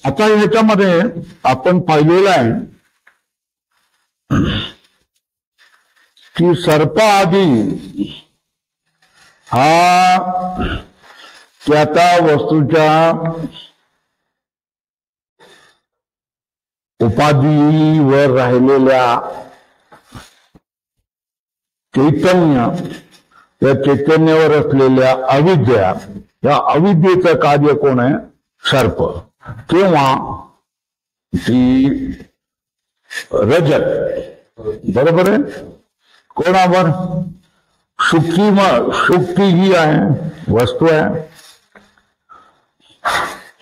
आता याच्यामध्ये आपण पाहिलेलं आहे की सर्प आदी हा त्या त्या वस्तूच्या उपाधीवर राहिलेल्या चैतन्य, या चैतन्यावर असलेल्या अविद्या, या अविद्येचं कार्य कोण आहे? सर्प किंवा ती रजत. बरोबर आहे. कोणावर? शुक्ती ही आहे, वस्तू आहे,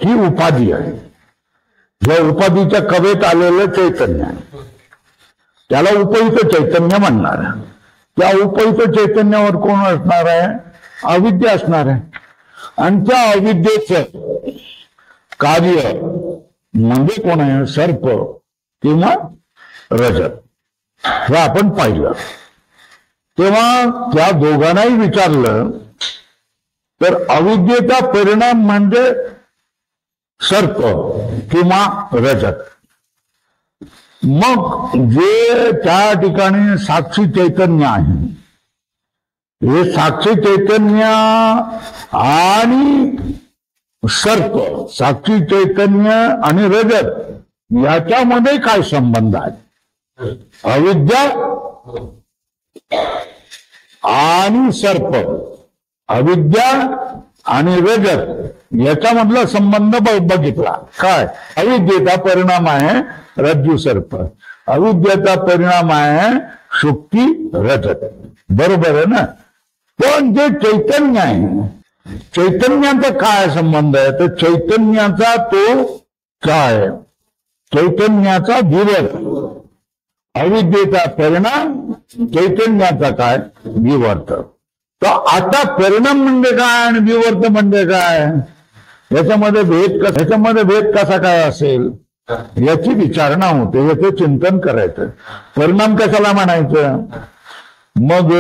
ही उपाधी आहे. या उपाधीच्या कवेत आलेलं चैतन्य आहे, त्याला उपयुक्त चैतन्य म्हणणार. त्या उपयुक्त चैतन्यावर कोण असणार आहे? अविद्या असणार आहे. आणि त्या अविद्येचं कार्य म्हणजे कोण आहे? सर्प किंवा रजत. हे आपण पाहिलं. तेव्हा त्या दोघांनाही विचारलं तर अविद्येचा परिणाम म्हणजे सर्प किंवा रजत. मग जे त्या ठिकाणी साक्षी चैतन्य आहे, हे साक्षी चैतन्य आणि सर्प, साक्षी चैतन्य आणि रजत याच्यामध्ये काय संबंध आहे? अविद्या आणि सर्प, अविद्या आणि रजत याच्यामधला संबंध बघितला. काय? अविद्येचा परिणाम आहे रज्जू सर्प, अविद्येचा परिणाम आहे शुक्ती रजत. बरोबर आहे ना? पण जे चैतन्य आहे, चैतन्याचा काय संबंध आहे? तर चैतन्याचा तो काय? चैतन्याचा विवर्त. अविद्येचा परिणाम, चैतन्याचा काय? विवर्त. तर आता परिणाम म्हणजे काय आणि विवर्त म्हणजे काय? याच्यामध्ये भेद कसा काय असेल याची विचारणा होते, याचे चिंतन करायचं. परिणाम कशाला म्हणायचं? मग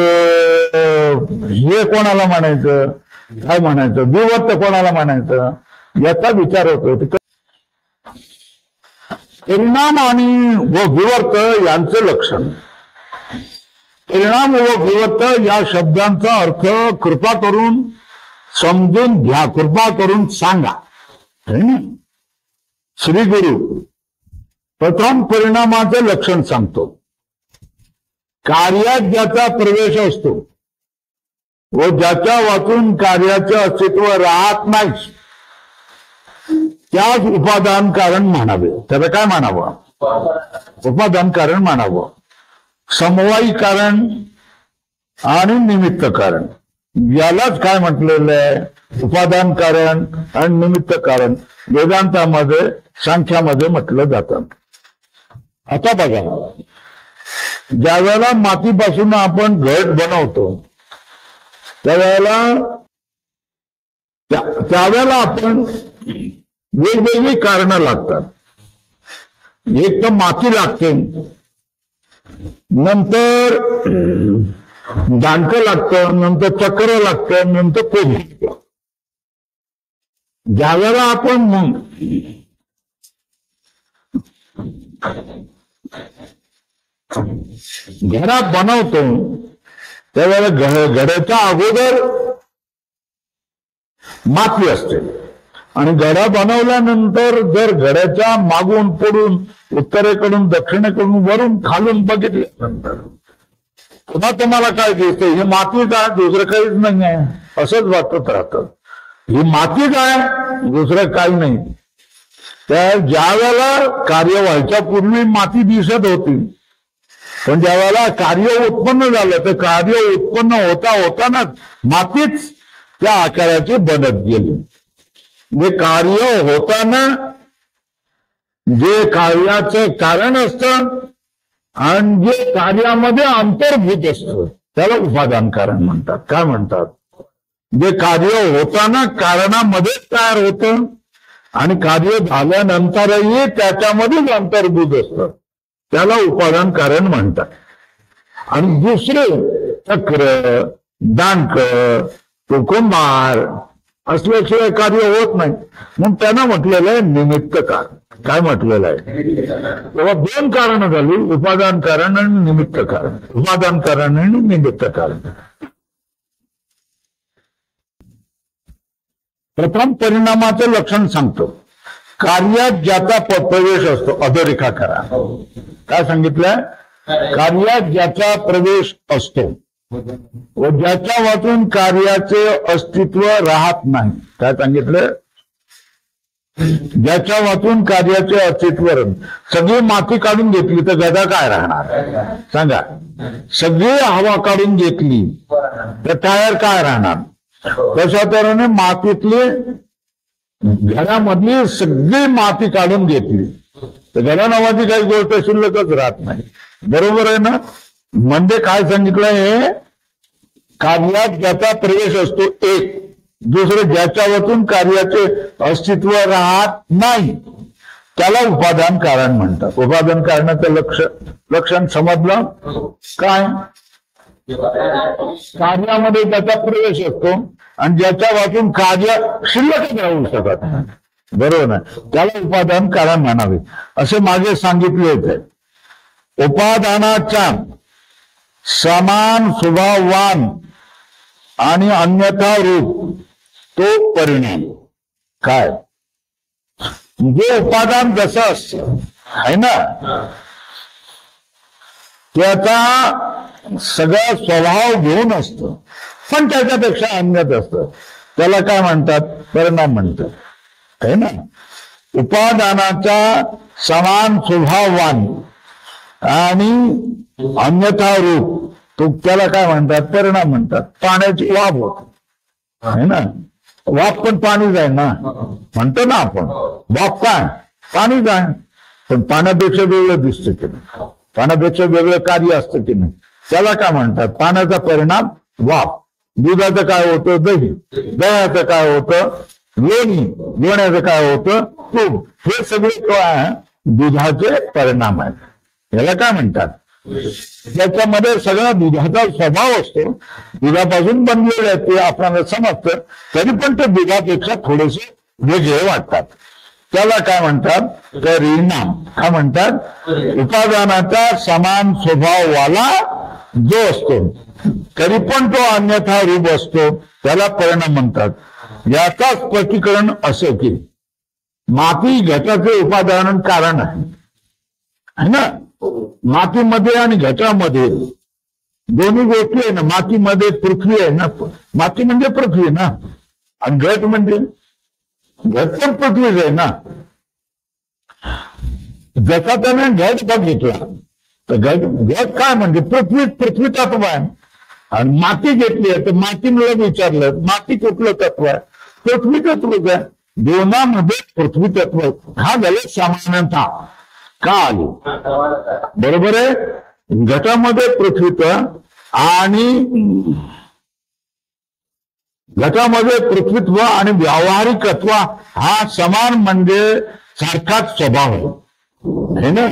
हे कोणाला म्हणायचं? काय म्हणायचं? विवर्त कोणाला म्हणायचं? याचा विचार होतो. परिणाम आणि व विवर्त यांचं लक्षण. परिणाम व विवर्त या शब्दांचा अर्थ कृपा करून समजून घ्या, कृपा करून सांगा. श्री गुरु प्रथम परिणामाचं लक्षण सांगतो. कार्यात ज्याचा प्रवेश असतो व ज्याच्या वाचून कार्याचे अस्तित्व राहत नाही त्याच उपादान कारण म्हणावे. त्याला काय म्हणावं? उपादान कारण म्हणावं. समवायी कारण आणि निमित्त कारण यालाच काय म्हटलेलं आहे? उपादान कारण आणि निमित्त कारण वेदांतामध्ये, सांख्यामध्ये म्हटलं जातं. आता बघा, ज्या वेळेला मातीपासून आपण घट बनवतो त्यावेळेला आपण वेगवेगळी कारणं लागतात. एक तर माती लागते, नंतर दांडकं लागतं, नंतर चक्र लागतं, नंतर कोण लागतं. ज्यावेळेला आपण घडा बनवतो त्यावेळेला घड्याच्या अगोदर माती असते आणि घडा बनवल्यानंतर जर घड्याच्या मागून पुढून, उत्तरेकडून, दक्षिणेकडून, वरून खालून बघितल्यानंतर पुन्हा तुम्हाला काय दिसते? ही माती काय, दुसरं काहीच नाही आहे असंच वाटत राहतं. ही माती काय, दुसरं काही नाही. तर ज्या वेळेला कार्य व्हायच्या पूर्वी माती दिसत होती, पण ज्या वेळेला कार्य उत्पन्न झालं तर कार्य उत्पन्न होता होताना मातीच त्या आकाराची बनत गेली. जे कार्य होताना जे कार्याचं कारण असतं आणि जे कार्यामध्ये अंतर्भूत असतं त्याला उपादान कारण म्हणतात. काय म्हणतात? जे कार्य होताना कारणामध्येच तयार होतं आणि कार्य झाल्यानंतरही त्याच्यामध्येच अंतर्भूत असतं त्याला उपादान कारण म्हणतात. आणि दुसरे चक्र, दांडकं, कुकुंभार असल्याशिवाय कार्य होत नाही. म्हणून त्यानं म्हटलेलं आहे निमित्त कारण. काय म्हटलेलं आहे? तेव्हा दोन कारण झाली, उपादान कारण आणि निमित्त कारण. उपादान कारण आणि निमित्त कारण. प्रथम परिणामाचं लक्षण सांगतो. कार्यात ज्याचा प्रवेश असतो, अधोरेखा करा. काय सांगितलंय? कार्यात ज्याचा प्रवेश असतो व ज्याच्या वाचून कार्याचे अस्तित्व राहत नाही. काय सांगितलं? ज्याच्या वाचून कार्याचे अस्तित्व. सगळी माती काढून घेतली तर गदा काय राहणार? सांगा. सगळी हवा काढून घेतली तर टायर काय राहणार? तशा तऱ्हेने मातीतली, घरामधली सगळी माती काढून घेतली तर घरा नावाची काही गोष्ट शिल्लकच राहत नाही. बरोबर आहे ना? म्हणजे काय सांगितलंय? कार्यात ज्याचा प्रवेश असतो एक, दुसरं ज्याच्या वाचून कार्याचे अस्तित्व राहत नाही त्याला उपादान कारण म्हणतात. उपादान कारणाचं लक्षण समजलं काय? कार्यामध्ये ज्याचा प्रवेश असतो आणि ज्याच्या वाचून कार्य शिल्लकच राहू शकत नाही. बरोबर ना? त्याला उपादान कारण म्हणावे असे मागे सांगितले होते. उपादानाच्या समान स्वभाववान आणि अन्यथा रूप तो परिणाम. काय? जे उपादान जसं असतं आहे ना, त्याचा सगळा स्वभाव घेऊन असतं पण त्याच्यापेक्षा अन्यत असतं. त्याला काय म्हणतात? परिणाम म्हणतात. आहे ना? उपादानाचा समान स्वभाववान आणि अन्यथा रूप तो त्याला काय म्हणतात? परिणाम म्हणतात. पाण्याची वाफ होत आहे ना, वाफ पण पाणीच आहे ना, म्हणतो ना आपण. वाफ काय? पाणीच आहे, पण पाण्यापेक्षा वेगळं दिसतं की नाही, पाण्यापेक्षा वेगळं कार्य असतं की नाही, त्याला काय म्हणतात? पाण्याचा परिणाम वाफ. दुधाचं काय होतं? दही. दह्याचं काय होतं? लोणी. लोण्याचं काय होतं? तूप. हे सगळे काय? दुधाचे परिणाम आहेत. याला काय म्हणतात? त्याच्यामध्ये सगळा दुधाचा स्वभाव असतो. दुधापासून बनलेले आहे ते आपल्याला समजतं, तरी पण ते दुधापेक्षा थोडेसे वेगळे वाटतात. त्याला काय म्हणतात? परिणाम. काय म्हणतात? उपादानाचा समान स्वभाववाला जो असतो तरी पण तो अन्यथा रूप असतो त्याला परिणाम म्हणतात. याचा स्पष्टीकरण असं की माती घटाचे उपादान कारण आहे ना. मातीमध्ये आणि घटामध्ये दोन्ही गोष्टी आहे ना. मातीमध्ये पृथ्वी आहे ना, माती म्हणजे पृथ्वी ना, आणि घट म्हणजे घट पण पृथ्वीच आहे ना. जसा त्याने घट बघितला तर घट काय म्हणजे पृथ्वी तत्व आहे. आणि माती घेतली आहे तर मातीला विचारलं माती कुठलं तत्व आहे? पृथ्वी तत्वच आहे. दोनामध्ये पृथ्वी तत्व. हा झालं समानता. का आली? बरोबर आहे. घटामध्ये पृथ्वीत्व आणि घटामध्ये पृथ्वीत्व आणि व्यावहारिकत्व हा समान म्हणजे सारखाच स्वभाव आहे ना.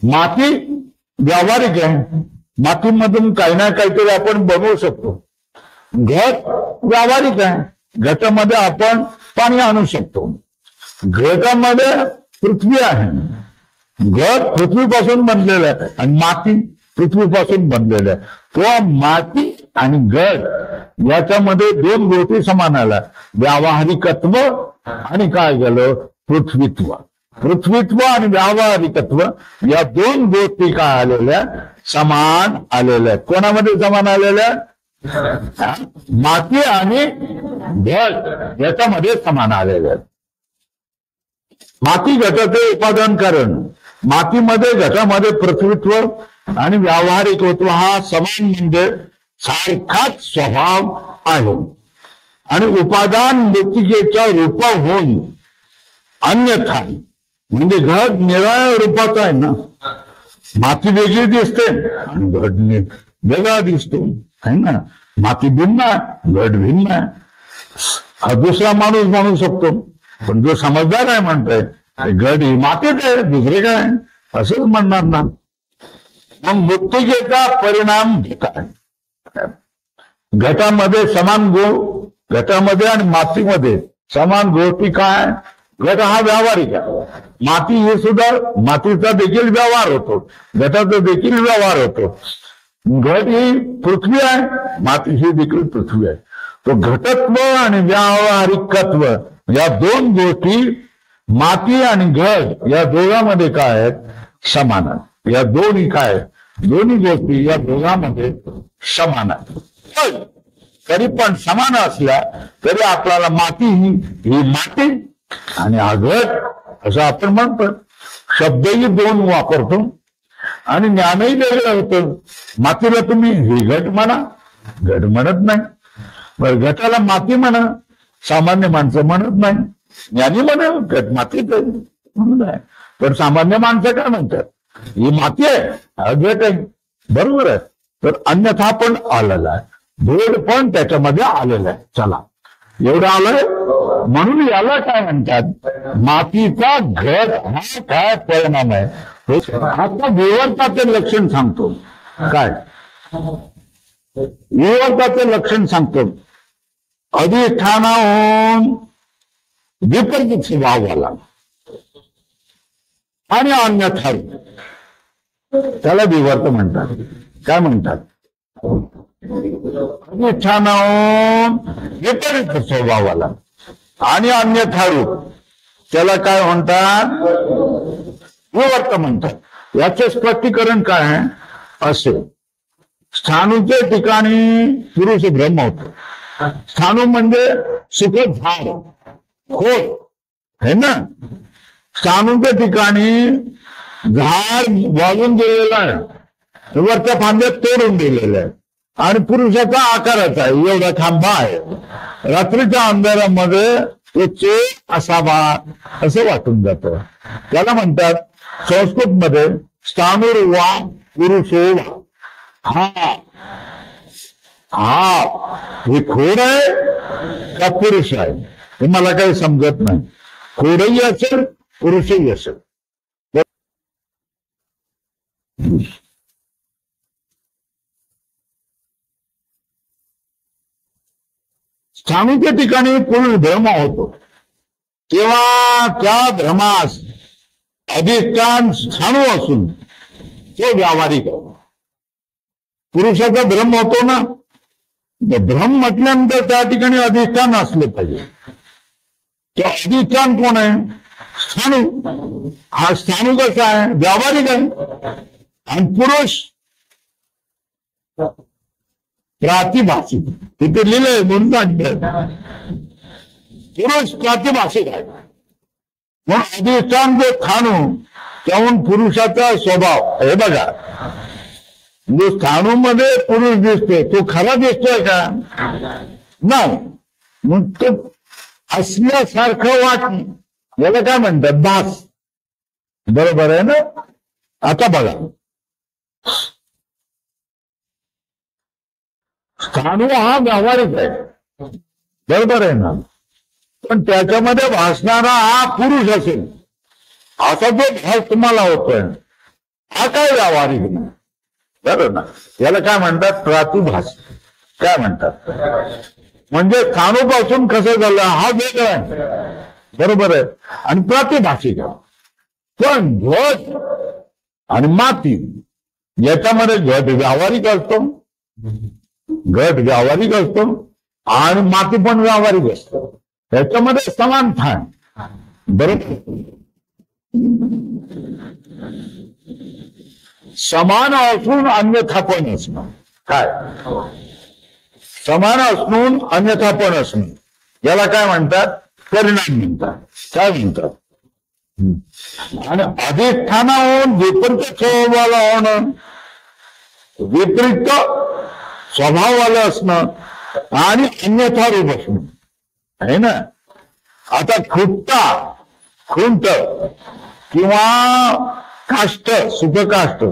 माती व्यावहारिक आहे, मातीमधून काही ना काहीतरी आपण बनवू शकतो. घट व्यावहारिक आहे, घटामध्ये आपण पाणी आणू शकतो. घटामध्ये पृथ्वी आहे, घट पृथ्वीपासून बनलेलं आहे आणि माती पृथ्वीपासून बनलेलं आहे. तो माती आणि घट याच्यामध्ये दोन गोष्टी समान आल्या, व्यावहारिकत्व आणि काय झालं? पृथ्वीत्व. पृथ्वीत्व आणि व्यावहारिकत्व या दोन गोष्टी काय आलेल्या? समान आलेल्या. कोणामध्ये समान आलेल्या? माती आणि घट याच्यामध्ये समान आलेल्या. माती घटाचे उपादान कारण. मातीमध्ये घटामध्ये पृथ्वीत्व आणि व्यावहारिकत्व हा समान म्हणजे सारखाच स्वभाव आहे. आणि उपादान मृत्तिकेच्या रूपा होऊन अन्यथा म्हणजे घट निराळ्या रूपाचा आहे ना. माती वेगळी दिसते आणि घट वेगळा दिसतो आहे ना. माती भिन्न आहे, घट भिन्न आहे. हा दुसरा माणूस म्हणू शकतो, पण जो समजदार आहे म्हणतोय घट ही मातीच आहे, दुसरे काय असंच म्हणणार ना. मग मृत्तिकेचा परिणाम घट आहे. घटामध्ये समान गुण घटामध्ये आणि मातीमध्ये समान गोष्टी काय? घट हा व्यावहारिक आहे. माती हे सुद्धा, मातीचा देखील व्यवहार होतो, घटाचा देखील व्यवहार होतो. घट ही पृथ्वी आहे, माती ही देखील पृथ्वी आहे. तो घटत्व आणि व्यावहारिकत्व या दोन गोष्टी, माती आणि घट या दोघांमध्ये काय आहेत? समान आहेत. या दोन्ही काय? दोन्ही गोष्टी या दोघांमध्ये समान आहेत. तरी पण समान असल्या तरी आपल्याला माती ही माती आणि हा घट असं आपण म्हणतो. शब्दही दोन वापरतो आणि ज्ञानही वेगळं होतं. मातीला तुम्ही ही घट म्हणा, घट म्हणत नाही. बरं, घटाला माती म्हणा, सामान्य माणसं म्हणत नाही. ज्ञानी म्हणा घट माती म्हणत आहे, पण सामान्य माणसं काय म्हणतात? ही माती आहे, हा घट आहे. बरोबर आहे. तर अन्यथा पण आलेला आहे, भेद पण त्याच्यामध्ये आलेला आहे. चला, एवढं आलंय. म्हणून याला काय म्हणतात? मातीचा घट हा काय परिणाम आहे? आता विवर्ताचे लक्षण सांगतो. काय विवर्ताचे लक्षण सांगतो? अधिष्ठानाहून विपरीत स्वभावाला आणि अन्यथा त्याला विवर्त म्हणतात. काय म्हणतात? अधिष्ठानाहून विपरीत स्वभावाला आणि अन्यथा रूप त्याला काय म्हणतात? विवर्त म्हणतात. याचे स्पष्टीकरण काय आहे? असे स्थाणूच्या ठिकाणी पुरुष ब्रह्म होतो. स्थाणू म्हणजे सुखद झाड, खोड है ना. स्थाणूच्या ठिकाणी झाड वाळून गेलेलं आहे, वरच्या फांद्यात तोडून दिलेलं आहे आणि पुरुषाचा आकाराचा आहे, एवढा खांबा आहे. रात्रीच्या अंधारामध्ये तो चेत असावा असं वाटून जातं. त्याला म्हणतात संस्कृत मध्ये स्थाणुर्वा पुरुषोवा. हा हे खोड आहे का पुरुष आहे हे मला काही समजत नाही. खोडही असेल, पुरुषही असेल. स्थाणूच्या ठिकाणी पुरुष भ्रम होतो तेव्हा त्या भ्रमास अधिष्ठान स्थाणू असून तो व्यावहारिक आहे. पुरुषाचा भ्रम होतो ना, भ्रम म्हटल्यानंतर त्या ठिकाणी अधिष्ठान असले पाहिजे. तो अधिष्ठान कोण आहे? स्थाणू. हा स्थाणू कसा आहे? व्यावहारिक आहे. आणि पुरुष प्रातिभाषिक. तिथे लिहिलंय म्हणून सांगतात पुरुष प्रातिभाषिक आहे. मग अधिष्ठान जो स्थाणू त्याहून पुरुषाचा स्वभाव हे बघा. जो स्थाणू मध्ये पुरुष दिसतोय तो खरा दिसतोय का? नाही. मग तो असल्यासारखं वाटणं याला काय म्हणतात? भास. बरोबर आहे ना. आता बघा, स्थाणू हा व्यावहारिक आहे, बरोबर आहे ना. पण त्याच्यामध्ये भासणारा हा पुरुष असेल असा जो भास तुम्हाला होतोय हा काय व्यावहारिक नाही. बरोबर ना. याला काय म्हणतात? प्रातिभास. काय म्हणतात? म्हणजे स्थाणूपासून कसं झालं हा वेगळा आहे, बरोबर आहे, आणि प्रातिभाषिक आहे. पण घट आणि माती याच्यामध्ये घट व्यावहारिक असतो, घट व्यावहारिक असतो आणि माती पण व्यावहारिक असतो. याच्यामध्ये समानता आहे, बरोबर. समान असून अन्यथा पण असणं. काय? समान असून अन्यथा पण असणं याला काय म्हणतात? परिणाम म्हणतात. काय म्हणतात? आणि अधिष्ठानाहून विपरीत स्वभावाला होणं, विपरीत स्वभावाला असणं आणि अन्यथा रूप असणं आहे ना. आता खुंट किंवा काष्ट, सुखकाष्ट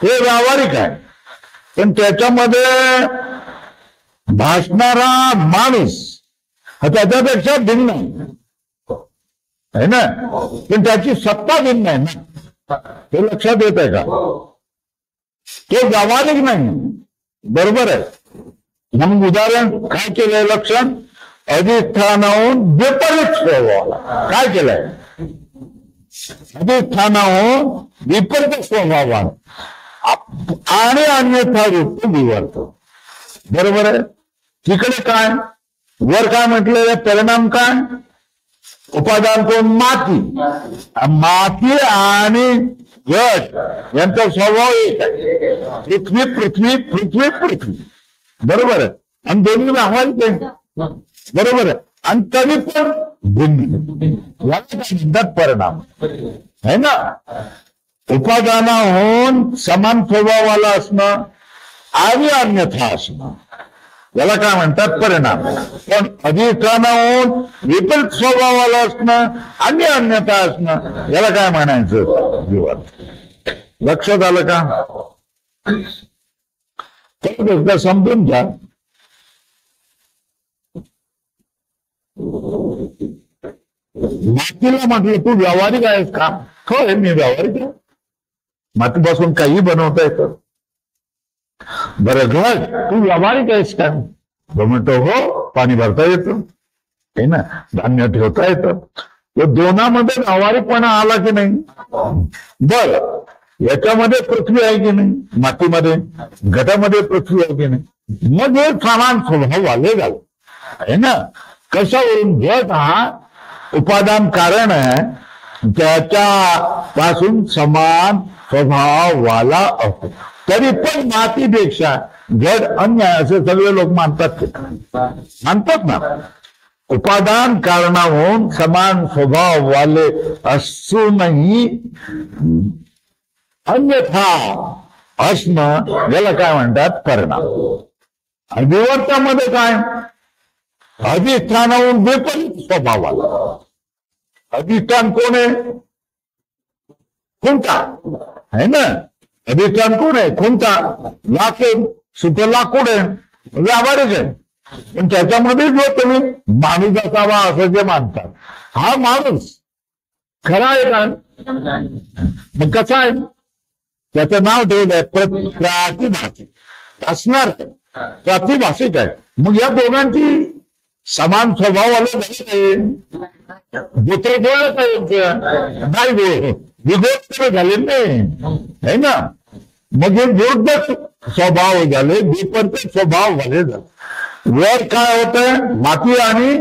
हे व्यावहारिक आहे, पण त्याच्यामध्ये भासणारा माणूस हा त्याच्यापेक्षा भिन्न आहे ना. पण त्याची सत्ता भिन्न आहे ना. हे लक्षात येत आहे का? तो व्यावहारिक नाही, बरोबर आहे. मग उदाहरण काय केलंय? लक्षण अधिष्ठानाहून विपरीत स्वभावाला काय केलंय? अधिष्ठानाहून विपरीत स्वभावान आणि अन्यथा रूप विवर्त. बरोबर आहे. तिकडे काय वर काय म्हटलेलं परिणाम काय? उपादान कोण? माती. माती आणि घट यांचा स्वभाव एक आहे. पृथ्वी पृथ्वी पृथ्वी पृथ्वी. बरोबर आहे. आणि दोन्ही व्यावहारिक आहे. बरोबर आहे. आणि तरी पण भिन्न. याला काय म्हणतात? परिणाम है ना. उपादानाहून समान स्वभावाला असणं आणि अन्यथा असणं याला काय म्हणतात? परिणाम. पण अधिष्ठानाहून विपरीत स्वभावाला असणं आणि अन्यथा असणं याला काय म्हणायचं? विवर्त. लक्षात आलं का? एकदा समजून घ्या. मातीला म्हटलं तू व्यावहारिक आहेस का? हो मी व्यावहारिक आहे. मातीपासून काही बनवता येतं. बरं घर तू व्यावहारिक आहेस का? म्हणतो हो पाणी भरता येतं हे ना, धान्य ठेवता येतं. या दोनामध्ये व्यावहारिकपणा आला की नाही? बर याच्यामध्ये पृथ्वी आहे की नाही? मातीमध्ये घटामध्ये पृथ्वी आहे की नाही? मग हे समान स्वभाव आले झाले आहे ना. कशावरून? घट हा उपादान कारण आहे, त्याच्या पासून समान स्वभावाला असतो. तरी पण मातीपेक्षा घट अन्य असे सगळे लोक मानतात ना. उपादान कारणाहून समान स्वभाव वाले असूनही अन्यथा असणं याला काय म्हणतात? परिणाम. विवर्तामध्ये काय? अधिष्ठानाहून विपरीत स्वभावाला. अधिष्ठान कोण आहे? खुंटा है ना. अधिष्ठान कोण आहे? खुंटा. लाकूड सुद्धा लाकूड आहे, व्यावहारिक आहे. पण त्याच्यामध्ये जो तुम्ही माणूस असावा असं जे मानतात, हा माणूस खरा आहे का? मग कसा आहे? त्याचं नाव ठेवलंय प्रातिभाषिक. असणार प्रातिभाषिक आहे. मग या दोघांची समान स्वभाव आला दुसरे बोलत नाही विरोध झाले नाही है ना. मग हे विरुद्ध स्वभाव झाले, विपरीत स्वभाव झाले. वर काय होतंय? माती आणि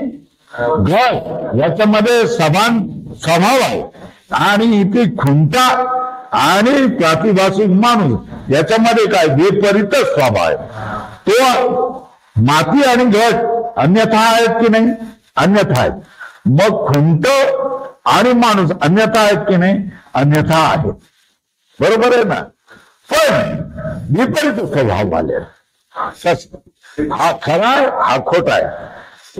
घर याच्यामध्ये समान स्वभाव आहे, आणि इथे खुंटा आणि प्रातिभाषिक माणूस याच्यामध्ये काय? विपरीत स्वभाव आहे. तो माती आणि घट अन्यथा आहेत की नाही? अन्यथा आहेत. मग खुंट आणि माणूस अन्यथा आहेत की नाही? अन्यथा आहेत. बरोबर आहे ना. पण विपरीत स्वभाव आले. हा खरा आहे, हा खोटा आहे.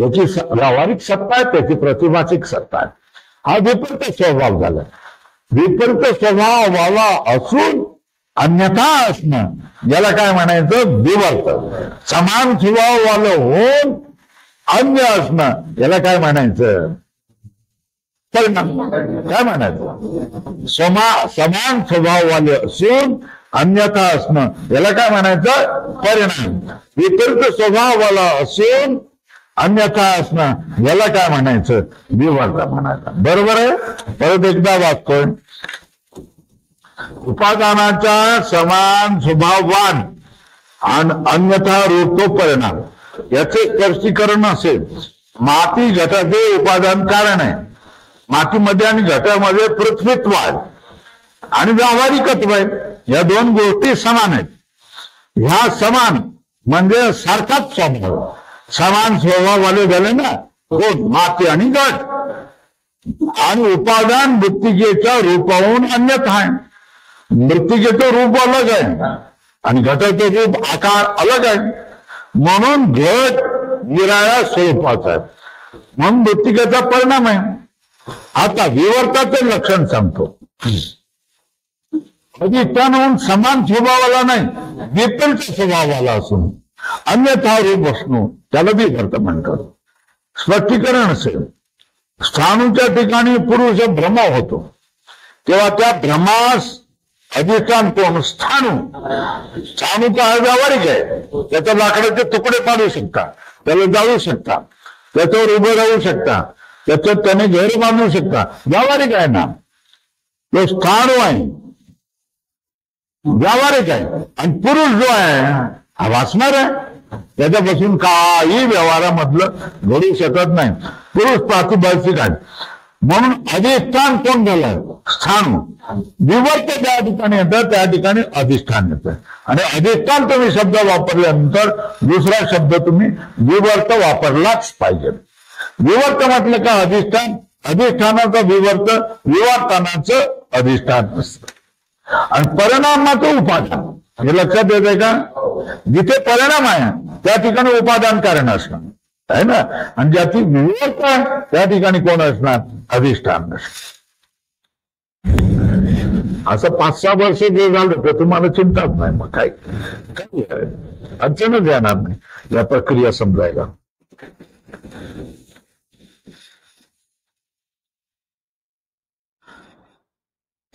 याची व्यावहारिक सत्ता आहे, त्याची प्रतिभाषिक सत्ता आहे. हा विपरीत स्वभाव झाला. विपरीत स्वभावाला असून अन्यथा असणं याला काय म्हणायचं? विवर्त. समान स्वभावाला होऊन अन्य असणं याला काय म्हणायचं? परिणाम. काय म्हणायचं? समान स्वभाववाले असून अन्यथा असणं याला काय म्हणायचं? परिणाम. विपरीत स्वभावाला असून अन्यथा असणं याला काय म्हणायचं? विवर्त म्हणायचं. बरोबर आहे. परत एकदा वाचतोय. उपादानाचा समान स्वभाववान आणि अन्यथा रूप तो परिणाम याचे स्पष्टीकरण असेल. माती घटाचे उपादान कारण आहे. मातीमध्ये आणि घटामध्ये पृथ्वीत्व आहे आणि व्यावहारिकत्व आहे. या दोन गोष्टी समान आहेत. ह्या समान म्हणजे सारखाच स्वभाव. समान स्वभाववाले झाले ना कोण? माती आणि घट. आणि उपादान मृत्तिकेच्या रूपाहून अन्यथा आहे. मृत्तिकेचं रूप अलग आहे आणि घटाचं रूप आकार अलग आहे. म्हणून घट निराळ्या स्वरूपाचा आहे, म्हणून मृत्तिकेचा परिणाम आहे. आता विवर्ताचं लक्षण सांगतो. अधिष्ठानाहून समान स्वभावाला नाही, विपरीत स्वभावाला असून अन्यथा रूप असणं त्याला विवर्त म्हणतात. स्पष्टीकरण असेल. स्थाणूच्या ठिकाणी पुरुष भ्रम होतो तेव्हा त्या भ्रमास अधिष्ठान कोण? स्थाणू. स्थाणू का व्यावहारिक आहे. त्याच्या लाकडाचे तुकडे पाडू शकता, त्याला जाळू शकता. त्याच्यावर उभं राहू शकता, त्याच्यात त्याने घर बांधू शकता, व्यावहारिक आहे ना. तो स्थाणू आहे, व्यावहारिक आहे. आणि पुरुष जो आहे हा वाचणार आहे, त्याच्यापासून काही व्यवहारामधलं घडू शकत नाही. पुरुष प्रातिभाषिक आहे. म्हणून अधिष्ठान कोण झालं? स्थाणू. विवर्त ज्या ठिकाणी येतं त्या ठिकाणी अधिष्ठान येतं. आणि अधिष्ठान तुम्ही शब्द वापरल्यानंतर दुसरा शब्द तुम्ही विवर्त वापरलाच पाहिजे. विवर्त म्हटलं का अधिष्ठान, अधिष्ठानाचं विवर्त, विवर्तनाचं अधिष्ठान असतं. आणि परिणामाचं उपादान, हे लक्षात येतंय का? जिथे परिणाम आहे त्या ठिकाणी उपादान कारण असणार आहे ना. आणि ज्याची विवर्त आहे त्या ठिकाणी कोण असणार? अधिष्ठान असणार. असं 5-6 वर्ष जे झालं तर तुम्हाला चिंताच नाही. मग काय अडचणच येणार नाही या प्रक्रिया समजायला.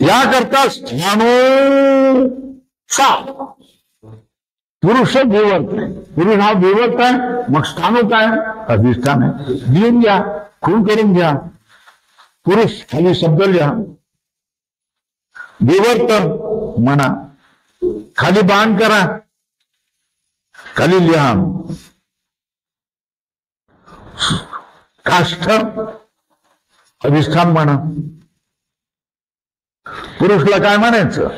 याकरता स्थाणू पुरुष विवर्त आहे. पुरुष हा विवर्त आहे, मग स्थाणू काय? अधिष्ठान आहे. लिहून घ्या, खून करून घ्या. पुरुष खाली शब्द लिहा, विवर्त म्हणा, खाली बाण करा, खाली लिहा काष्ठ, अधिष्ठान म्हणा. पुरुषला काय म्हणायचं?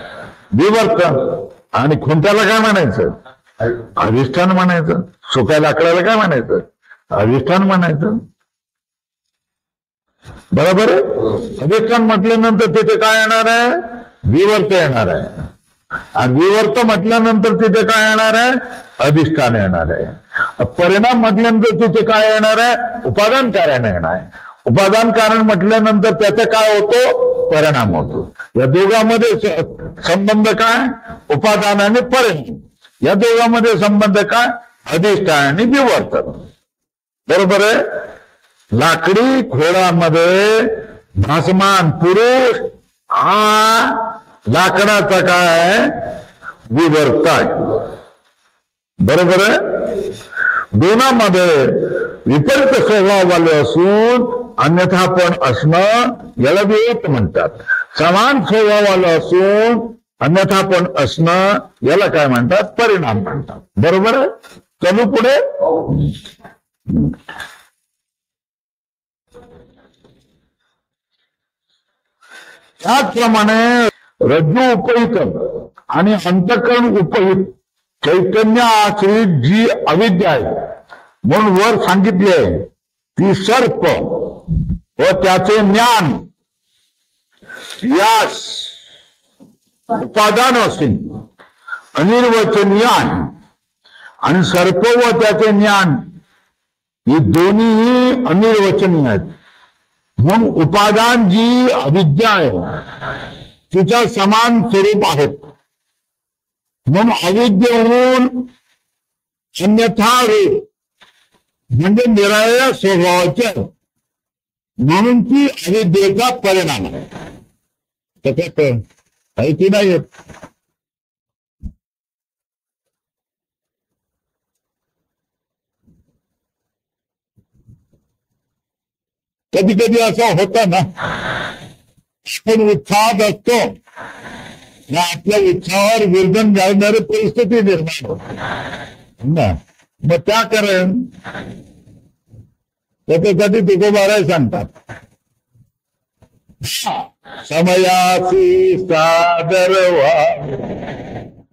विवर्त. आणि खुंट्याला काय म्हणायचं? अधिष्ठान म्हणायचं. सुक्या लाकडाला काय म्हणायचं? अधिष्ठान म्हणायचं. बरोबर आहे. अधिष्ठान म्हटल्यानंतर तिथे काय येणार आहे? विवर्त येणार आहे. आणि विवर्त म्हटल्यानंतर तिथे काय येणार आहे? अधिष्ठान येणार आहे. परिणाम म्हटल्यानंतर तिथे काय येणार आहे? उपादान कारण येणार आहे. उपादान कारण म्हटल्यानंतर त्याचा काय होतो? परिणाम होतो. या दोघांमध्ये संबंध काय? उपादान आणि परिणाम. या दोघांमध्ये संबंध काय? अधिष्ठान आणि विवर्तन. बरोबर आहे. लाकडी खोडामध्ये भासमान पुरुष हा लाकडाचा काय? विवर्त आहे. बरोबर आहे. दोनामध्ये विपरीत स्वभावाले असून अन्यथा पण असणं याला विवर्त म्हणतात. समान स्वभावाला असून अन्यथा पण असणं याला काय म्हणतात? परिणाम म्हणतात. बरोबर आहे. चलू पुढे. त्याचप्रमाणे रज्जू उपहित आणि अंतःकरण उपहित चैतन्य आश्रित जी अविद्या आहे म्हणून वर सांगितले ती सर्प व त्याचे ज्ञान यास उपादान असेल अनिर्वचनीय आहे. आणि सर्प व त्याचे ज्ञान ही दोन्ही अनिर्वचनीय आहेत. म्हणून उपादान जी अविद्या आहे तिचा समान स्वरूप आहेत. म्हणून अविद्येहून अन्यथा रूप म्हणजे निराळ्या स्वभावाचे, म्हणून ती अविद्येचा परिणाम आहे. त्याच्यात काही ती नाही येत. कधी कधी असं होतं ना, आपण उत्साहात असतो ना, आपल्या उत्साहावर विरजन घालणारी परिस्थिती निर्माण होते ना. मग त्या कारण त्याच्यासाठी तुकोबाराय सांगतात समयासी सादर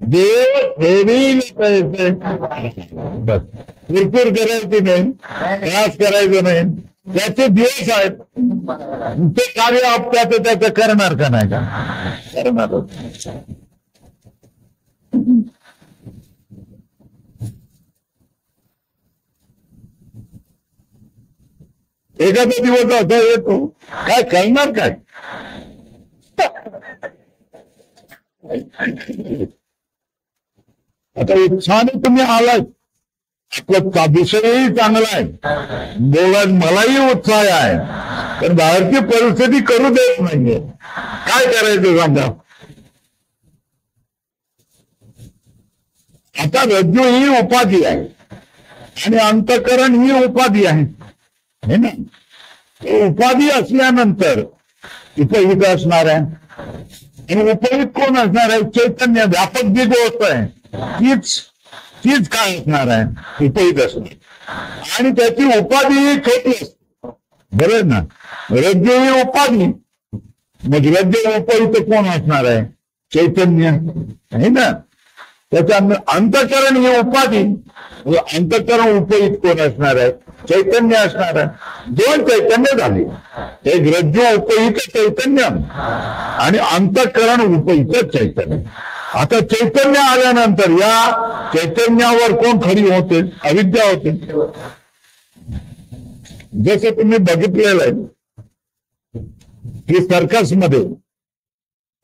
देव ठेवील पैसे. बस कुरकुर करायची नाही, त्रास करायचं नाही. त्याचे दिवस आहेत, ते कार्य आपल्याचं त्याचं करणार का नाही का? करणार. एखादा दिवस असा येतो, काय करणार काय? आता उत्साहाने तुम्ही आलात, आपला विषयही चांगला आहे, दोघांत मलाही उत्साह आहे, पण बाहेरची परिस्थिती करू देत नाहीये. काय करायचं सांगा? आता रज्जू ही उपाधी आहे आणि अंतःकरण ही उपाधी आहे. हे ना, उपाधी असल्यानंतर उपयुक्त असणार आहे. आणि उपयुक्त कोण असणार आहे? चैतन्य, व्यापक जी गोष्ट आहे तीच काय असणार आहे? उपयुक्त असणार. आणि त्याची उपाधी ही छोटी असते, बरोबर ना. रज्जू ही उपाधी, मग रज्जू उपयुक्त कोण असणार आहे? चैतन्य आहे ना. त्याच्या अंतःकरण ही उपाधी, अंतःकरण उपयुक्त कोण असणार आहे? चैतन्य असणार आहे. दोन चैतन्य झाले, एक रज्जू उपयुक्त चैतन्य आणि अंतःकरण उपयुक्त चैतन्य. आता चैतन्य आल्यानंतर या चैतन्यावर कोण खरी होते? अविद्या होते. जसे तुम्ही बघितलेलं आहे की सर्कस मध्ये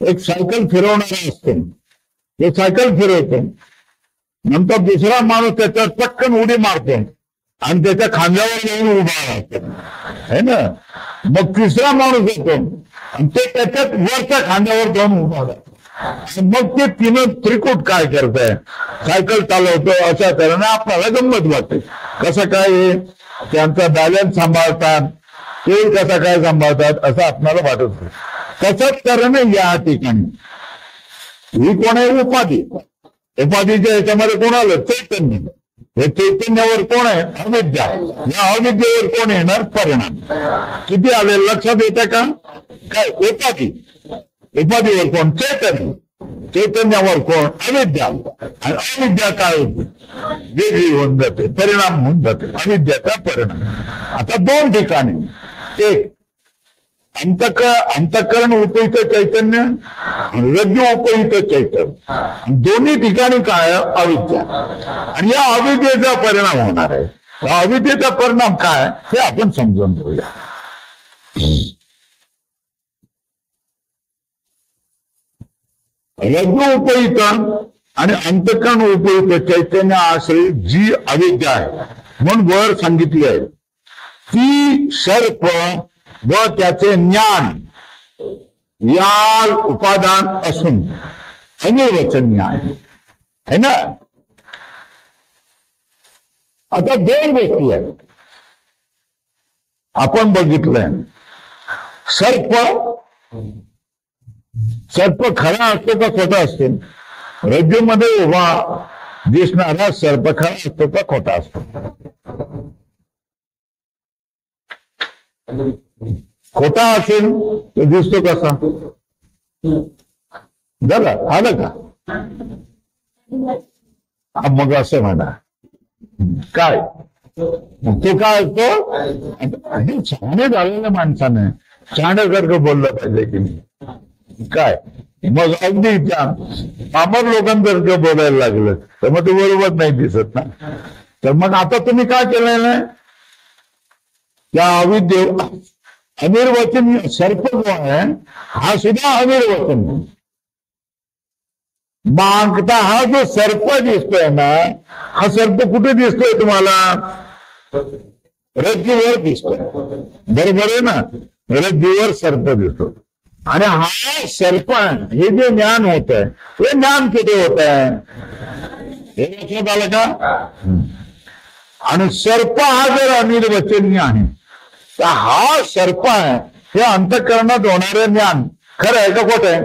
एक सायकल फिरवणारा असतो, ते सायकल फिरवतो, नंतर दुसरा माणूस त्याच्यावर पटकन उडी मारतो आणि त्याच्या खांद्यावर येऊन उभा राहतो, है ना. मग तिसरा माणूस येतो आणि ते त्याच्यात वरच्या खांद्यावर जाऊन उभा राहतो. मग ते तीन त्रिकूट काय करताय? सायकल चालवतो अशा तऱ्हेने आपल्याला गंमत वाटते. कसं काय त्यांचा बॅलन्स सांभाळतात, ते कसं काय सांभाळतात असं आपल्याला वाटत. तसंच तऱ्हेने या ठिकाणी ही कोण आहे? उपाधी. उपाधीच्या ह्याच्यामध्ये कोण आलं? चैतन्य. हे चैतन्यावर कोण आहे? अविद्या. या अविद्येवर कोण येणार? परिणाम. किती आले लक्षात येते का? काय? उपाधी. उपाधीवर कोण? चैतन्य. चैतन्यावर कोण? अविद्या. आणि अविद्या काय होते? वेगळी होऊन जाते, परिणाम होऊन जाते, अविद्याचा परिणाम. आता दोन ठिकाणी, एक अंतःकरण उपयुक्त चैतन्य, रज्जू उपयुक्त चैतन्य, दोन्ही ठिकाणी काय? अविद्या. आणि या अविद्येचा परिणाम होणार आहे. अविद्येचा परिणाम काय हे आपण समजून घेऊया. रज्जू उपयुक्त आणि अंतःकरण उपयुक्त चैतन्य आश्रय जी अविद्या आहे, म्हणून वर सांगितली आहे ती सर्प व त्याचे ज्ञान या उपादान असून अनिर्वचनीय आहे ना. आता दोन गोष्टी आहेत आपण बघितलंय. सर्प खरा असतो का खोटा असतो? रज्जूमध्ये उभा दिसणारा सर्प खरा असतो का खोटा असतो? खोटा असेल तर दिसतो कसा? झालं आलं का? मग असं म्हणा काय तो काय असतो? शहाणे झालेल्या माणसाने शहाण्यासारखं बोललं पाहिजे की नाही काय? मग अगदी पामर लोकांसारखं बोलायला लागलं तर मग ते बरोबर नाही दिसत ना. तर मग आता तुम्ही काय केलेलं आहे? त्या अविद्ये अनिर्वचनीय सर्प जो आहे हा सुद्धा अनिर्वचन. मागता हा जो सर्प दिसतोय ना, हा सर्प कुठे दिसतोय तुम्हाला? रज्जूवर दिसतोय, बरोबर आहे ना. रज्जूवर सर्प दिसतो. आणि हा सर्प हे जे ज्ञान होत आहे हे ज्ञान कुठे होत आहे? हे लक्षात आलं का? आणि सर्प हा जर अनिर्वचनीय आहे तर हा सर्प आहे हे अंतःकरणात होणारे ज्ञान खरं आहे का खोटं आहे?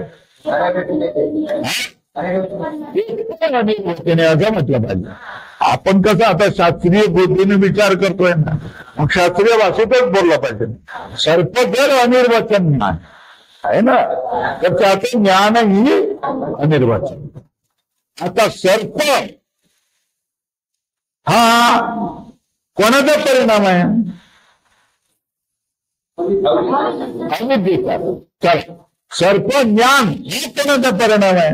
असं म्हटलं पाहिजे. आपण कसं आता शास्त्रीय बुद्धीने विचार करतोय ना, मग शास्त्रीय भाषेतच बोलला पाहिजे. सर्प जर अनिर्वचनीय आहे ना तर त्याचं ज्ञानही अनिर्वचन. आता सर्प हा कोणाचा परिणाम आहे? अविद्येचा. सर्प ज्ञान हा कोणाचा परिणाम आहे?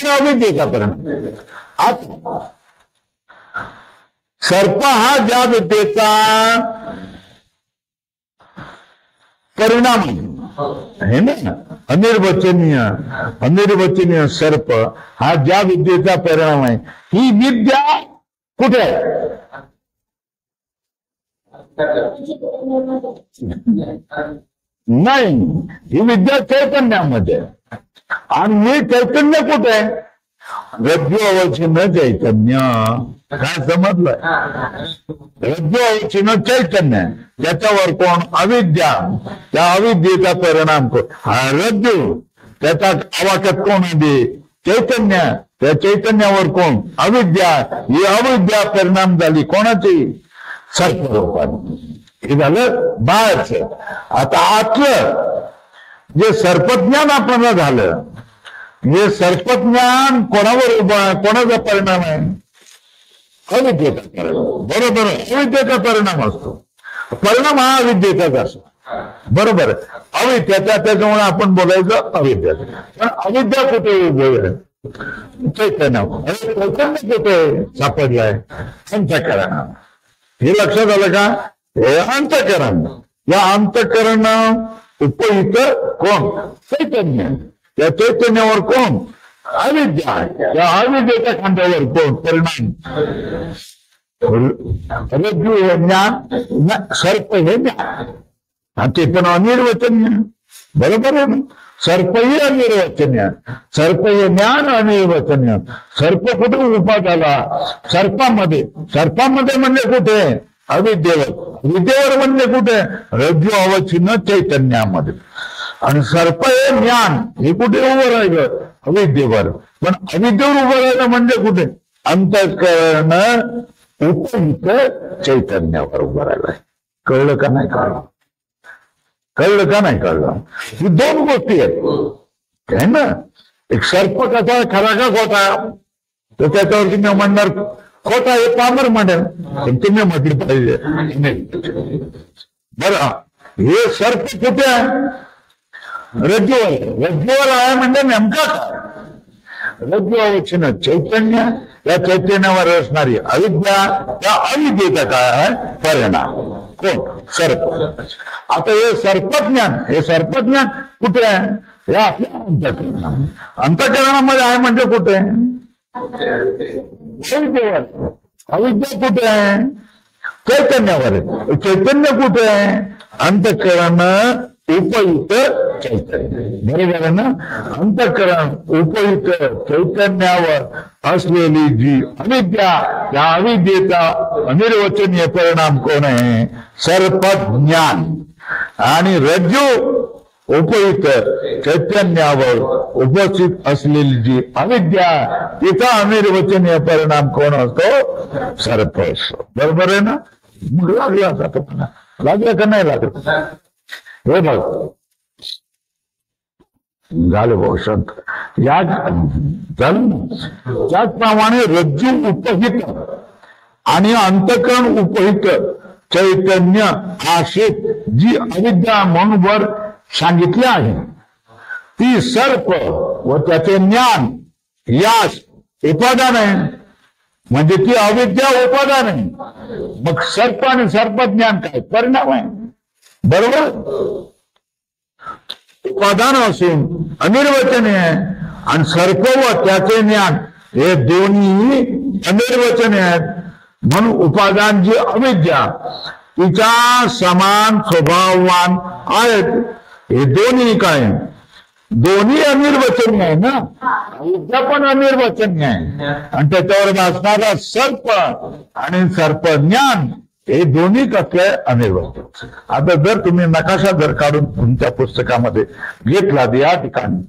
अविद्येचा परिणाम. आता सर्प हा ज्या विद्येचा परिणाम आहे ना, अनिर्वचनीय सर्प हा ज्या विद्येचा परिणाम आहे. ही विद्या कुठे आहे? नाही, ही विद्या चैतन्यामध्ये. आणि हे चैतन्य कुठे आहे? रज्जू अवचिन्न चैतन्य. काय समजलं? रज्जू अवच्छिन्न चैतन्य, त्याच्यावर कोण? अविद्या. त्या अविद्येचा परिणाम कोण? हा रज्जू. त्याचा आवाक्यात कोण आहे? चैतन्य. त्या चैतन्यावर कोण? अविद्या. ही अविद्या परिणाम झाली कोणाची? सर्परूपाने. हे झालं बाहेरचं. आता आतलं जे सर्पज्ञान आपल्याला झालं, हे सर्पज्ञान कोणावर कोणाचा परिणाम आहे? अविद्येचा परिणाम. बरोबर. अविद्येचा परिणाम असतो. परिणाम हा अविद्येचाच असतो. बरोबर. अविद्याचा, त्याच्यामुळे आपण बोलायचं अविद्याचं. पण अविद्या कुठे उभं आहे? चैतन्य. चैतन्य कुठे सापडलाय? अंतःकरण. हे लक्षात आलं का? हे अंतःकरण. या अंतःकरण उपयुक्त कोण? चैतन्य. त्या चैतन्यावर कोण? अविद्या. त्या अविद्येच्या खांद्यावर कोण? परिणाम. रज्जू हे ज्ञान, सर्प हे ज्ञान. ते पण अनिर्वचनीय. बरोबर आहे ना? सर्पही अनिर्वचनीय. सर्प हे ज्ञान अनिर्वचनीय. सर्प कुठे उभा झाला? सर्पामध्ये. सर्पामध्ये म्हणजे कुठे? अविद्येवर. विद्येवर म्हणजे कुठे? रज्जू अवच्छिन्न चैतन्यामध्ये. आणि सर्प हे ज्ञान, हे कुठे उभं राहिलं? अविद्येवर. पण अविद्येवर उभं राहिलं म्हणजे कुठे? अंतःकरण उपयुक्त चैतन्यावर उभं राहिलाय. कळलं का नाही? कळलं? कळलं का नाही? कळलं? ही दोन गोष्टी आहेत है ना. एक सर्प कसा, खरा का खोटा? तर त्याच्यावर तुम्ही म्हणणार खोटा, हे पामर म्हणेल. पण तुम्ही म्हटले पाहिजे बरं. हे सर्प कुठे आहे? रज्जूवर. रज्जूवर आहे म्हणजे नेमका काय? रज्जू अवच्छिन्न चैतन्य. या चैतन्यावर असणारी अविद्या. त्या अविद्येचा काय आहे? परिणाम. कोण? सर्प. आता हे सर्पज्ञान, हे सर्पज्ञान कुठे आहे? हे आपल्या अंतःकरणामध्ये. अंतःकरणामध्ये आहे म्हणजे कुठे? अविद्येवर. अविद्या कुठे आहे? चैतन्यावर आहे. चैतन्य कुठे आहे? अंतःकरण उपयुक्त चैतन्य. बरोबर आहे ना? अंतःकरण उपयुक्त चैतन्यावर असलेली जी अविद्या, त्या अविद्येचा अनिर्वचनीय परिणाम कोण आहे? सर्पज्ञान. आणि रज्जू उपयुक्त चैतन्यावर उपस्थित असलेली जी अविद्या, तिचा अनिर्वचनीय परिणाम कोण असतो? सर्प असतो. बरोबर आहे ना? मग लागला आता तुम्हाला. लागलं का नाही लागलं? हे बघ झालं भाऊ शांत. या झालं ना. त्याचप्रमाणे रज्जू उपहित आणि अंतःकरण उपहित चैतन्य आश्रित जी अविद्या म्हणून वर सांगितले आहे, ती सर्प व त्याचे ज्ञान यास उपादान आहे. म्हणजे ती अविद्या उपादान आहे. मग सर्प आणि सर्पज्ञान काय? परिणाम आहे. बरोबर. उपादान असून अनिर्वचनीय आहे. आणि सर्प व त्याचे ज्ञान हे दोन्ही अनिर्वचनीय आहेत. म्हणून उपादान जी अविद्या, तिच्या समान स्वभाववान आहेत. हे दोन्ही काय? दोन्ही अनिर्वचनीय आहे ना. अविद्या पण अनिर्वचनीय आहे. आणि त्याच्यावर असणारा सर्प आणि सर्पज्ञान हे दोन्ही कसले? अनिर्वचनीय. आता जर तुम्ही नकाशा जर काढून तुमच्या पुस्तकामध्ये घेतला या ठिकाणी,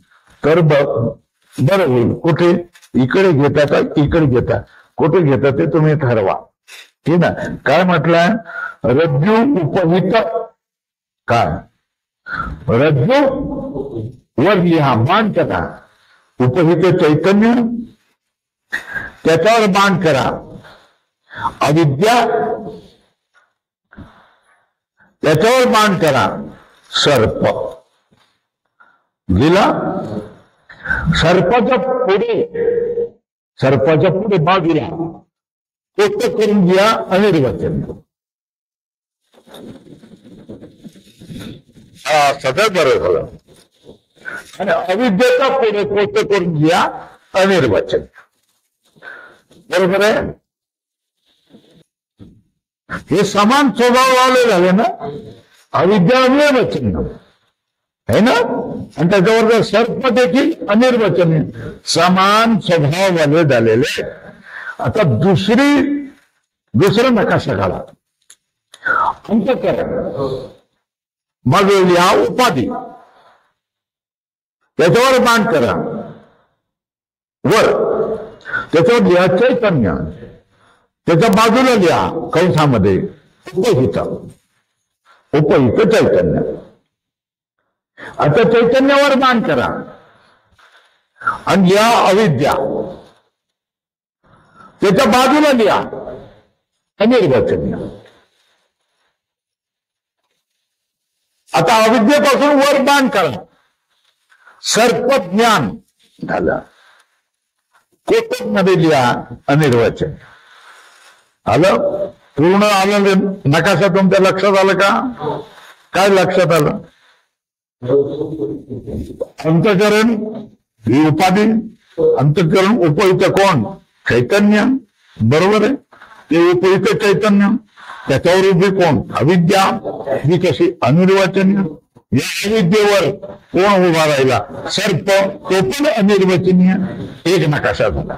तर बरं होईल. कुठे? इकडे घेता का इकडे घेता? कुठे घेता ते तुम्ही ठरवा. ठीक ना. काय म्हटलंय? रज्जू उपहित. काय? रज्जू वर लिहा, बाण करा. उपहित चैतन्य, त्याच्यावर बाण करा. अविद्या, त्याच्यावर बाण करा. सर्प लिहिला. सर्पाच्या पुढे बाजूला कोष्टक करून घ्या. अनिर्वचन. हा सगळं बरं झालं. आणि अविद्येचा पुढे कोष्टक करून घ्या. अनिर्वचन. बरोबर आहे. हे समान स्वभाव झाले ना. अविद्या अनिर्वचन है ना. आणि त्याच्यावर जर सर्प देखील अनिर्वचनीय, समान स्वभाव वाले झालेले. आता दुसरं नकाशा काढा. अंतःकरण, मग लिहा उपाधी, त्याच्यावर बाण करा वर, त्याच्यावर लिहा चैतन्य, त्याच्या बाजूला लिहा कंसामध्ये उपहित चैतन्य. आता चैतन्यावर बाण करा आणि लिहा अविद्या, त्याच्या बाजूला लिहा अनिर्वचनीय. आता अविद्येपासून वर बाण करा, सर्प ज्ञान झालं. कोटक मध्ये लिहा अनिर्वचन. आलं? पूर्ण आलं नकाशा तुमच्या लक्षात आलं का? काय लक्षात आलं? अंतःकरण ही उपाधी, अंतःकरण उपहित कोण? चैतन्य. बरोबर आहे. ते उपहित चैतन्य, त्याच्यावर उभी कोण? अविद्या. ही कशी? अनिर्वचनीय. या अविद्येवर कोण उभा राहिला? सर्प. तो पण अनिर्वचनीय. एक नकाशा झाला.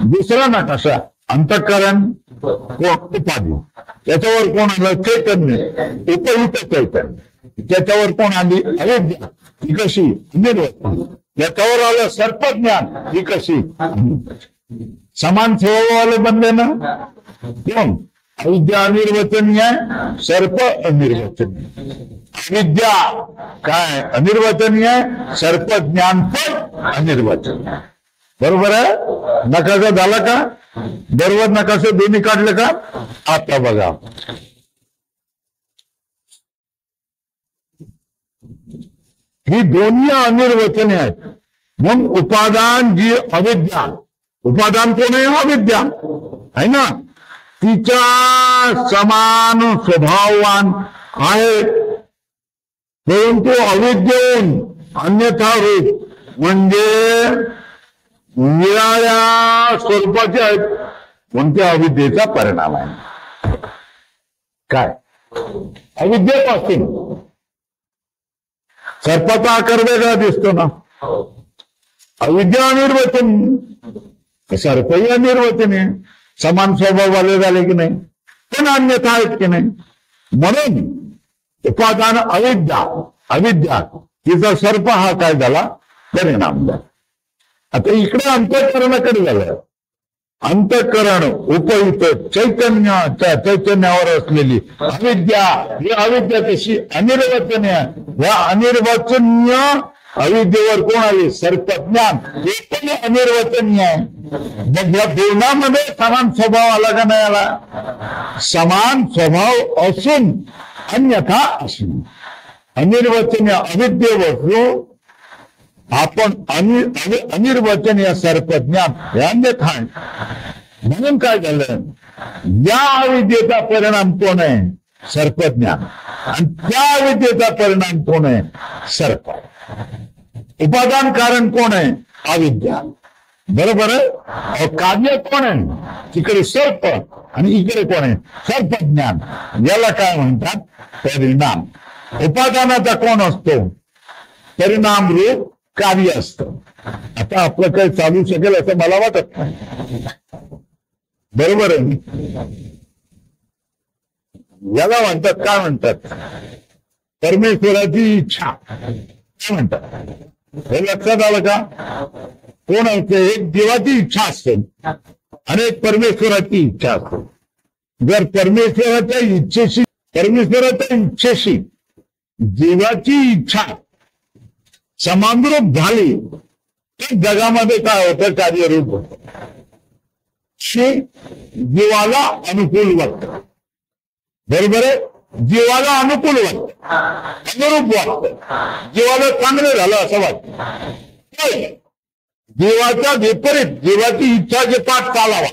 दुसरा नकाशा अंतःकरण कोण? उपाधी. त्याच्यावर कोण आलं? चैतन्य. उपहित चैतन्य. त्याच्यावर कोण आली? अविद्या. ही कशी? अनिर्वचनीय. त्याच्यावर आलं सर्पज्ञान. ही कशी? समान स्वभावाले बनले ना कोण? अविद्या अनिर्वचनीय, सर्प अनिर्वचनीय. अविद्या काय? अनिर्वचनीय. सर्प ज्ञान पण अनिर्वचनीय. बरोबर आहे? नकाशा झाला का? बरोबर नकाशा दोन्ही काढले का? आता बघा, ही दोन्ही अनिर्वचनीय आहेत. मग उपादान जी अविद्या, उपादान कोण आहे? अविद्या आहे ना. तिच्या समान स्वभाववान आहे, परंतु अविद्येहून अन्यथा रूप म्हणजे निराळ्या स्वरूपाचे आहेत. कोणत्या? अविद्येचा परिणाम आहे. काय? अविद्येपासून सर्पाचा आकार वेगळा दिसतो ना. अविद्या अनिर्वचन, सर्पही अनिर्वचनीय. समान स्वभावाले झाले की नाही, पण अन्यथा आहेत की नाही. म्हणून उपादान अविद्या तिचा सर्प हा काय झाला? परिणाम झाला. आता इकडे अंतःकरणाकडे झालं. अंतःकरण उपहित चैतन्यावर असलेली अविद्या, ही अविद्या कशी? अनिर्वचनीय. या अनिर्वचनीय अविद्येवर कोण आली? सर्पज्ञान. हे पण अनिर्वचनीय आहे. मग या दोनामध्ये समान स्वभाव आला का नाही आला? समान स्वभाव असून अन्यथा असून अनिर्वचनीय अविद्येवर आपण अनिर्वचनीय सर्पज्ञान हे अन्यथा. म्हणून काय झालं? या अविद्येचा परिणाम कोण आहे? सर्पज्ञान. आणि त्या अविद्येचा परिणाम कोण आहे? सर्प. उपादान कारण कोण आहे? अविद्या. बरोबर आहे. कार्य कोण आहे? तिकडे सर्प आणि इकडे कोण आहे? सर्पज्ञान. याला काय म्हणतात? परिणाम. उपादानाचा कोण असतो? परिणाम रूप कार्य असतं. आता आपलं काही चालू शकेल असं मला वाटत नाही. बरोबर आहे. याला म्हणतात, काय म्हणतात? परमेश्वराची इच्छा. काय म्हणतात? हे लक्षात आलं का? कोण असते? एक देवाची इच्छा असते आणि एक परमेश्वराची इच्छा असते. जर परमेश्वराच्या इच्छेशी देवाची इच्छा समानरूप झाली तर जगामध्ये काय होतं? कार्यरूप होतं. जीवाला अनुकूल वाटतं. बरोबर आहे. जीवाला अनुकूल वाटतं, अनुरूप वाटतं, जीवाला चांगलं झालं असं वाटतं. जीवाच्या विपरीत जीवाची इच्छा की पाठ चालावा,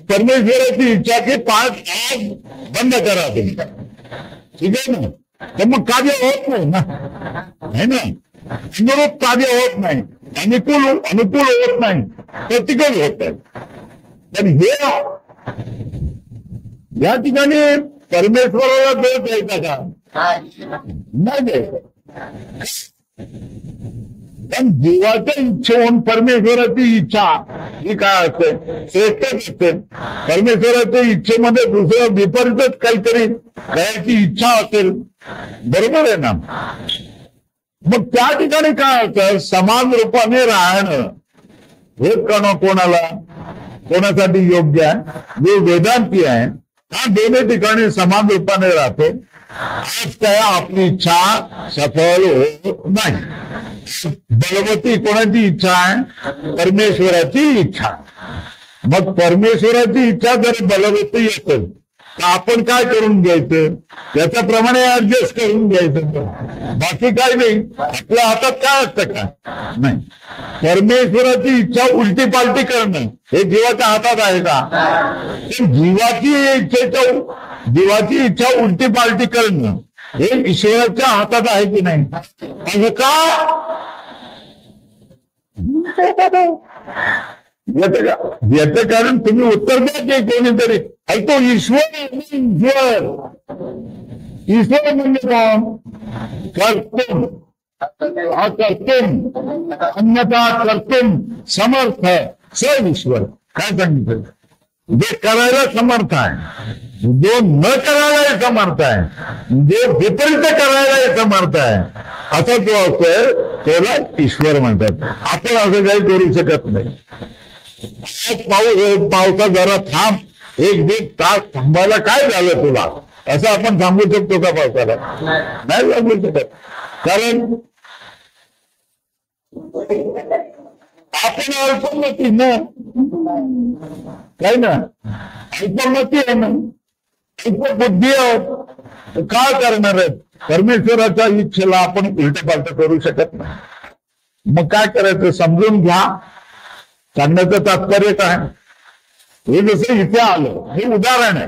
परमेश्वराची इच्छा की पाठ आज बंद करा तुम्ही. ठीक आहे ना? तर मग कार्य होत नाही ना, है ना? अनुरूप कार्य होत नाही, अनुकूल होत नाही, प्रतिकूल होत आहे. पण हे या ठिकाणी परमेश्वराला दोष द्यायचा का? नाही द्यायचा. पण जीवाच्या इच्छेहून परमेश्वराची इच्छा ही काय असते? श्रेष्ठच असते. परमेश्वराच्या इच्छेमध्ये दुसरं विपरीतच काहीतरी करायची इच्छा असेल, बरोबर आहे ना? मग त्या ठिकाणी काय होतं? समान रूपाने राहणं हे कोणाला कोणासाठी योग्य आहे? जो वेदांती आहे हा दोन्ही ठिकाणी समान रूपाने राहतो. आज काय आपली इच्छा सफल होत नाही. बलवती कोणाची इच्छा आहे? परमेश्वराची इच्छा. मग परमेश्वराची इच्छा जर बलवती असेल तर आपण काय करून घ्यायचं? त्याच्याप्रमाणे ऍडजस्ट करून घ्यायचं. बाकी काय नाही. आपल्या हातात काय असतं का? नाही. परमेश्वराची इच्छा उलटी पालटी करणं हे जीवाच्या हातात आहे का? जीवाची इच्छा उलटी पालटी करणं हे ईश्वराच्या हातात आहे की नाही? म्हणजे का? याचं कारण तुम्ही उत्तर द्या की कोणीतरी ऐकतो. ईश्वर म्हणजे कोण? कर्तुम, कर्तुम, अन्यथा कर्तुम समर्थ स ईश्वर. काय सांगितलं? जे करायला समर्थ आहे, जो न करायलाही समर्थ आहे, जे विपरीत करायलाही समर्थ आहे, असा जो असतोय त्याला ईश्वर म्हणतात. आपण असं काही करू शकत नाही. पावसा जरा थांब, एक दीड तास थांबायला काय झालं तुला, असं आपण सांगू शकतो का पावसाला? नाही सांगू शकत. कारण आपण अल्पमती ना, काय ना, अल्पमती आहे ना, अल्पबुद्धी आहोत. काय करणार आहेत? परमेश्वराच्या इच्छेला आपण उलटपालट करू शकत नाही. मग काय करायचं? समजून घ्या. सांगण्याचं तात्पर्य काय? हे जसं इथे आलं हे उदाहरण आहे.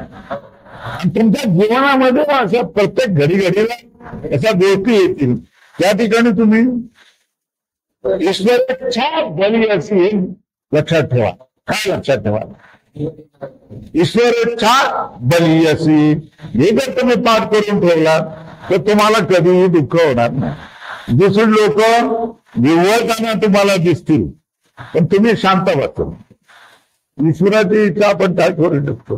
आणि तुमच्या जीवनामध्ये अशा प्रत्येक घडीला अशा गोष्टी येतील. त्या ठिकाणी तुम्ही ईश्वरेच्छा बली अशी लक्षात ठेवा. काय लक्षात ठेवा? ईश्वरेच्छा बली अशी हे जर तुम्ही पाठ करून ठेवला तर तुम्हाला कधीही दुःख होणार नाही. दुसरी लोक विवळताना तुम्हाला दिसतील पण तुम्ही शांत बसा. ईश्वराची इच्छा आपण काय करू शकतो?